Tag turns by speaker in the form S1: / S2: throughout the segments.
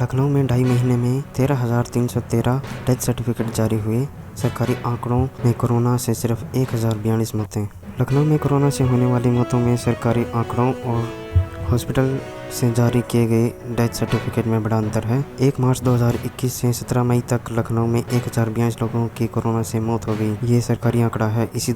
S1: लखनऊ में 2.5 महीने में 13,313 डेथ सर्टिफिकेट जारी हुए। सरकारी आंकड़ों में कोरोना से सिर्फ 1,042 मौतें। लखनऊ में कोरोना से होने वाली मौतों में सरकारी आंकड़ों और हॉस्पिटल से जारी किए गए डेथ सर्टिफिकेट में बड़ा अंतर है। 1 मार्च 2021 से 17 मई तक लखनऊ में 1,042 लोगों की कोरोना से मौत हो गई। ये सरकारी आंकड़ा है। इसी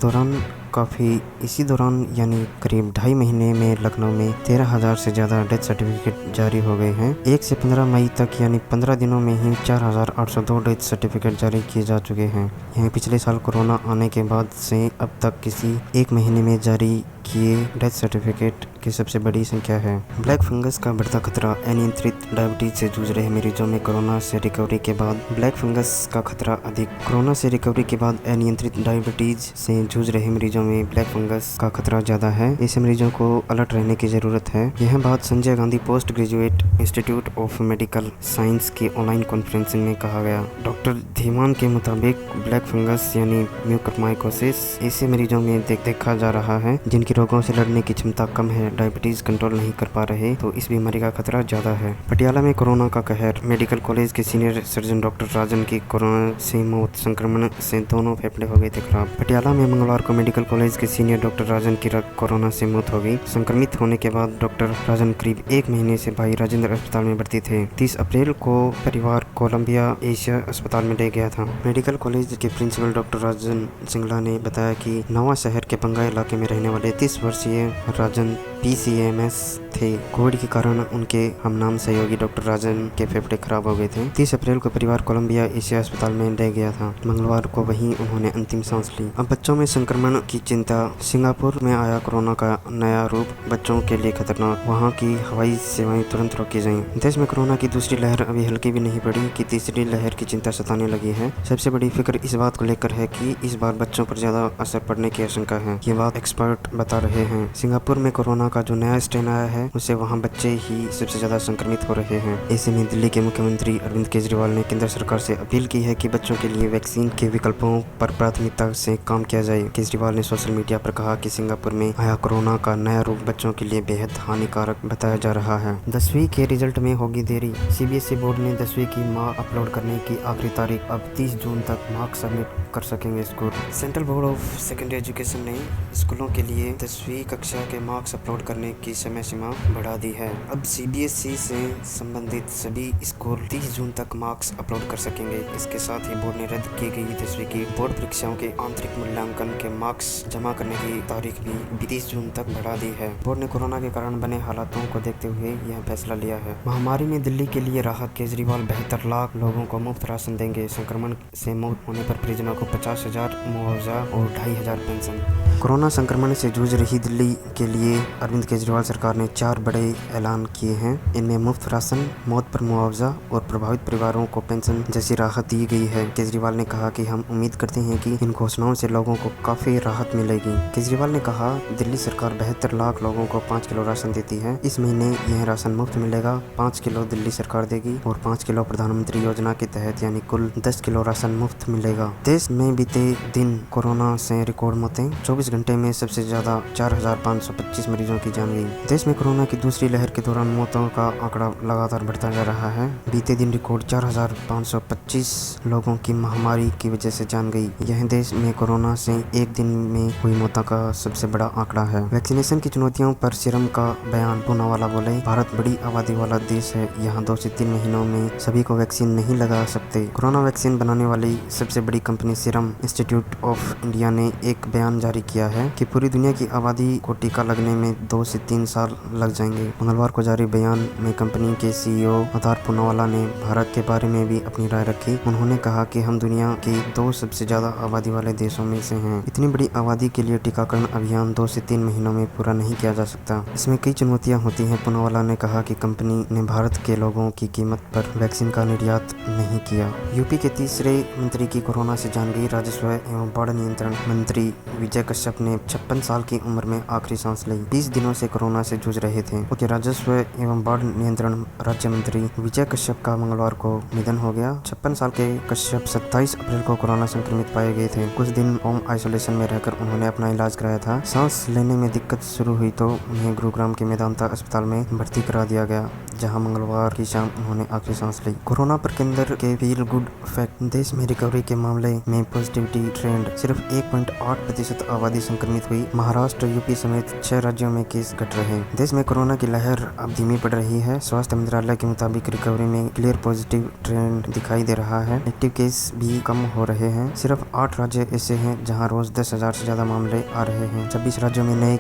S1: दौरान यानी करीब 2.5 महीने में लखनऊ में 13,000 से ज़्यादा डेथ सर्टिफिकेट जारी हो गए हैं। 1 से 15 मई तक यानी 15 दिनों में ही 4,802 डेथ सर्टिफिकेट जारी किए जा चुके हैं। यह पिछले साल कोरोना आने के बाद से अब तक किसी एक महीने में जारी किए डेथ सर्टिफिकेट की सबसे बड़ी संख्या है। ब्लैक फंगस का बढ़ता खतरा। अनियंत्रित डायबिटीज से जूझ रहे मरीजों में कोरोना से रिकवरी के बाद ब्लैक फंगस का खतरा अधिक। कोरोना से रिकवरी के बाद अनियंत्रित डायबिटीज से जूझ रहे मरीजों में ब्लैक फंगस का खतरा ज्यादा है। ऐसे मरीजों को अलर्ट रहने की जरूरत है। यह बात Sanjay Gandhi post graduate institute of medical science की ऑनलाइन कॉन्फ्रेंसिंग में कहा गया। डॉक्टर धीमान के मुताबिक ब्लैक फंगस यानी म्यूकरमाइकोसिस ऐसे मरीजों में देखा जा रहा है जिनकी रोगों से लड़ने की क्षमता कम है, डायबिटीज कंट्रोल नहीं कर पा रहे, तो इस बीमारी का खतरा ज्यादा है। पटियाला में कोरोना का कहर। मेडिकल कॉलेज के सीनियर सर्जन डॉक्टर राजन की कोरोना से मौत। संक्रमण से दोनों फेफड़े हो गए थे खराब। पटियाला में मंगलवार को मेडिकल कॉलेज के सीनियर डॉक्टर राजन की कोरोना से मौत हो गई। संक्रमित होने के बाद डॉक्टर राजन करीब 1 महीने से भाई राजेंद्र अस्पताल में भर्ती थे। 30 अप्रैल को परिवार कोलंबिया एशिया अस्पताल में ले गया था। मेडिकल कॉलेज के प्रिंसिपल डॉक्टर राजन सिंगला ने बताया कि नवा शहर के पंगा इलाके में रहने वाले 30 वर्षीय राजन PCMS थे। कोविड के कारण उनके हमनाम सहयोगी डॉक्टर राजन के फेफड़े खराब हो गए थे। 30 अप्रैल को परिवार कोलंबिया एशिया अस्पताल में ले गया था। मंगलवार को वहीं उन्होंने अंतिम सांस ली। अब बच्चों में संक्रमण की चिंता। सिंगापुर में आया कोरोना का नया रूप, बच्चों के लिए खतरनाक। वहां की हवाई सेवाएं तुरंत रोकी जाएं। देश में कोरोना की दूसरी लहर अभी हल्की भी नहीं पड़ी कि तीसरी लहर की चिंता सताने लगी है। सबसे बड़ी फिक्र इस बात को लेकर है कि इस बार बच्चों पर ज्यादा असर पड़ने की आशंका है। ये बात एक्सपर्ट बता रहे हैं। सिंगापुर में कोरोना का जो नया स्ट्रेन आया है उससे वहां बच्चे ही सबसे ज्यादा संक्रमित हो रहे हैं। ऐसे में दिल्ली के मुख्यमंत्री अरविंद केजरीवाल ने केंद्र सरकार से अपील की है कि बच्चों के लिए वैक्सीन के विकल्पों पर प्राथमिकता से काम किया जाए। केजरीवाल ने सोशल मीडिया पर कहा कि सिंगापुर में आया कोरोना का नया रूप बच्चों के लिए बेहद हानिकारक बताया जा रहा है। 10वीं के रिजल्ट में होगी देरी। CBSE बोर्ड ने 10वीं की मार्क अपलोड करने की आखिरी तारीख अब 30 जून तक मार्क सबमिट कर सकेंगे school. Central board of secondary education ने स्कूलों के लिए 10वीं कक्षा के मार्क्स अपलोड करने की समय सीमा बढ़ा दी है। अब CBSE से संबंधित सभी स्कूल 30 जून तक मार्क्स अपलोड कर सकेंगे। इसके साथ ही बोर्ड ने रद्द की गई 10वीं की बोर्ड परीक्षाओं के आंतरिक मूल्यांकन के मार्क्स जमा करने की तारीख भी 30 जून तक बढ़ा दी है। बोर्ड ने कोरोना के कारण बने हालातों को देखते हुए यह फैसला लिया है। महामारी में दिल्ली के लिए राहत। केजरीवाल 72 लाख लोगों को मुफ्त राशन देंगे। संक्रमण से मौत होने पर परिजनों को 50,000 मुआवजा और 2,500 पेंशन। कोरोना संक्रमण से जूझ रही दिल्ली के लिए अरविंद केजरीवाल सरकार ने 4 बड़े ऐलान किए हैं। इनमें मुफ्त राशन, मौत पर मुआवजा और प्रभावित परिवारों को पेंशन जैसी राहत दी गई है। केजरीवाल ने कहा कि हम उम्मीद करते हैं कि इन घोषणाओं से लोगों को काफी राहत मिलेगी। केजरीवाल ने कहा, दिल्ली सरकार 72 लाख लोगों को 5 किलो राशन देती है। इस महीने यह राशन मुफ्त मिलेगा। 5 किलो दिल्ली सरकार देगी और 5 किलो प्रधानमंत्री योजना के तहत यानी कुल 10 किलो राशन मुफ्त मिलेगा। देश में बीते दिन कोरोना से रिकॉर्ड मौतें। 24 घंटे में सबसे ज्यादा 4,525 मरीजों की जान गई। देश में कोरोना की दूसरी लहर के दौरान मौतों का आंकड़ा लगातार बढ़ता जा रहा है। बीते दिन रिकॉर्ड 4,525 लोगों की महामारी की वजह से जान गई। यह देश में कोरोना से एक दिन में हुई मौतों का सबसे बड़ा आंकड़ा है। वैक्सीनेशन की चुनौतियों पर सीरम का बयान। पूनावाला बोले, भारत बड़ी आबादी वाला देश है। यहाँ 2 से 3 महीनों में सभी को वैक्सीन नहीं लगा सकते। कोरोना वैक्सीन बनाने वाली सबसे बड़ी company serum institute of India ने एक बयान जारी किया है कि पूरी दुनिया की आबादी को टीका लगने में 2 से 3 साल लग जाएंगे। मंगलवार को जारी बयान में कंपनी के CEO आधार पूनावाला ने भारत के बारे में भी अपनी राय रखी। उन्होंने कहा कि हम दुनिया के 2 सबसे ज्यादा आबादी वाले देशों में से हैं। इतनी बड़ी आबादी के लिए टीकाकरण अभियान 2 से 3 महीनों में पूरा नहीं किया जा सकता। इसमें कई चुनौतियां होती हैं। पूनावाला ने कहा कि कंपनी ने भारत के लोगों की कीमत पर वैक्सीन का निर्यात नहीं किया। यूपी के तीसरे मंत्री की कोरोना से जान गई। राजस्व एवं बाढ़ नियंत्रण मंत्री विजय कश्यप ने 56 साल की उम्र में आखिरी सांस ली। 20 दिनों से कोरोना से जूझ रहे थे। उनके राजस्व एवं बाढ़ नियंत्रण राज्य मंत्री विजय कश्यप का मंगलवार को निधन हो गया। 56 साल के कश्यप 27 अप्रैल को कोरोना संक्रमित पाए गए थे। कुछ दिन होम आइसोलेशन में रहकर उन्होंने अपना इलाज कराया था। सांस लेने में दिक्कत शुरू हुई तो उन्हें गुरुग्राम के मेदांता अस्पताल में भर्ती करा दिया गया, जहां मंगलवार की शाम उन्होंने आखिरी सांस ली। कोरोना पर केंद्र के फील गुड फैक्ट। देश में रिकवरी के मामले में पॉजिटिविटी ट्रेंड। सिर्फ 1.8% आबादी संक्रमित हुई। महाराष्ट्र, यूपी समेत 6 राज्यों में केस घट रहे। देश में कोरोना की लहर अब धीमी पड़ रही है। स्वास्थ्य मंत्रालय के मुताबिक रिकवरी में क्लियर पॉजिटिव ट्रेंड दिखाई दे रहा है। एक्टिव केस भी कम हो रहे हैं। सिर्फ 8 राज्य ऐसे हैं जहां रोज 10,000 से ज्यादा मामले आ रहे हैं। 26 राज्यों में नए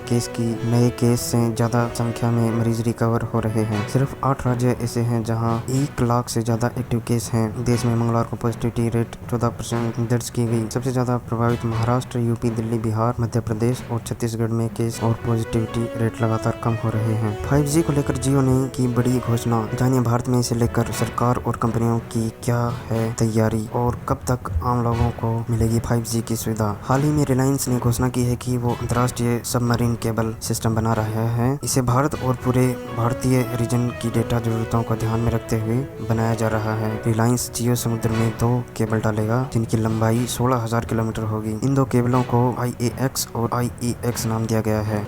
S1: केस से ज्यादा संख्या में मरीज रिकवर हो रहे हैं। सिर्फ 8 राज्य ऐसे हैं जहां 1 लाख से ज्यादा एक्टिव केस हैं। देश में मंगलवार को पॉजिटिविटी रेट 14% दर्ज की गई। सबसे ज्यादा प्रभावित महाराष्ट्र, यूपी, दिल्ली, बिहार, मध्य प्रदेश और छत्तीसगढ़ में केस और पॉजिटिविटी रेट लगातार कम हो रहे हैं। 5G को लेकर जियो ने की बड़ी घोषणा। जानिए भारत में इसे लेकर सरकार और कंपनियों की क्या है तैयारी और कब तक आम लोगों को मिलेगी 5G की सुविधा। हाल ही में रिलायंस ने घोषणा की है कि वो अंतर्राष्ट्रीय सबमरीन केबल सिस्टम बना रहा है। इसे भारत और पूरे भारतीय रीजन की डेटा जरूरतों को ध्यान में रखते हुए बनाया जा रहा है। रिलायंस जियो समुद्र में 2 केबल डालेगा जिनकी लंबाई 16,000 किलोमीटर होगी। इन 2 केबलों को IAX और IEX नाम दिया गया है।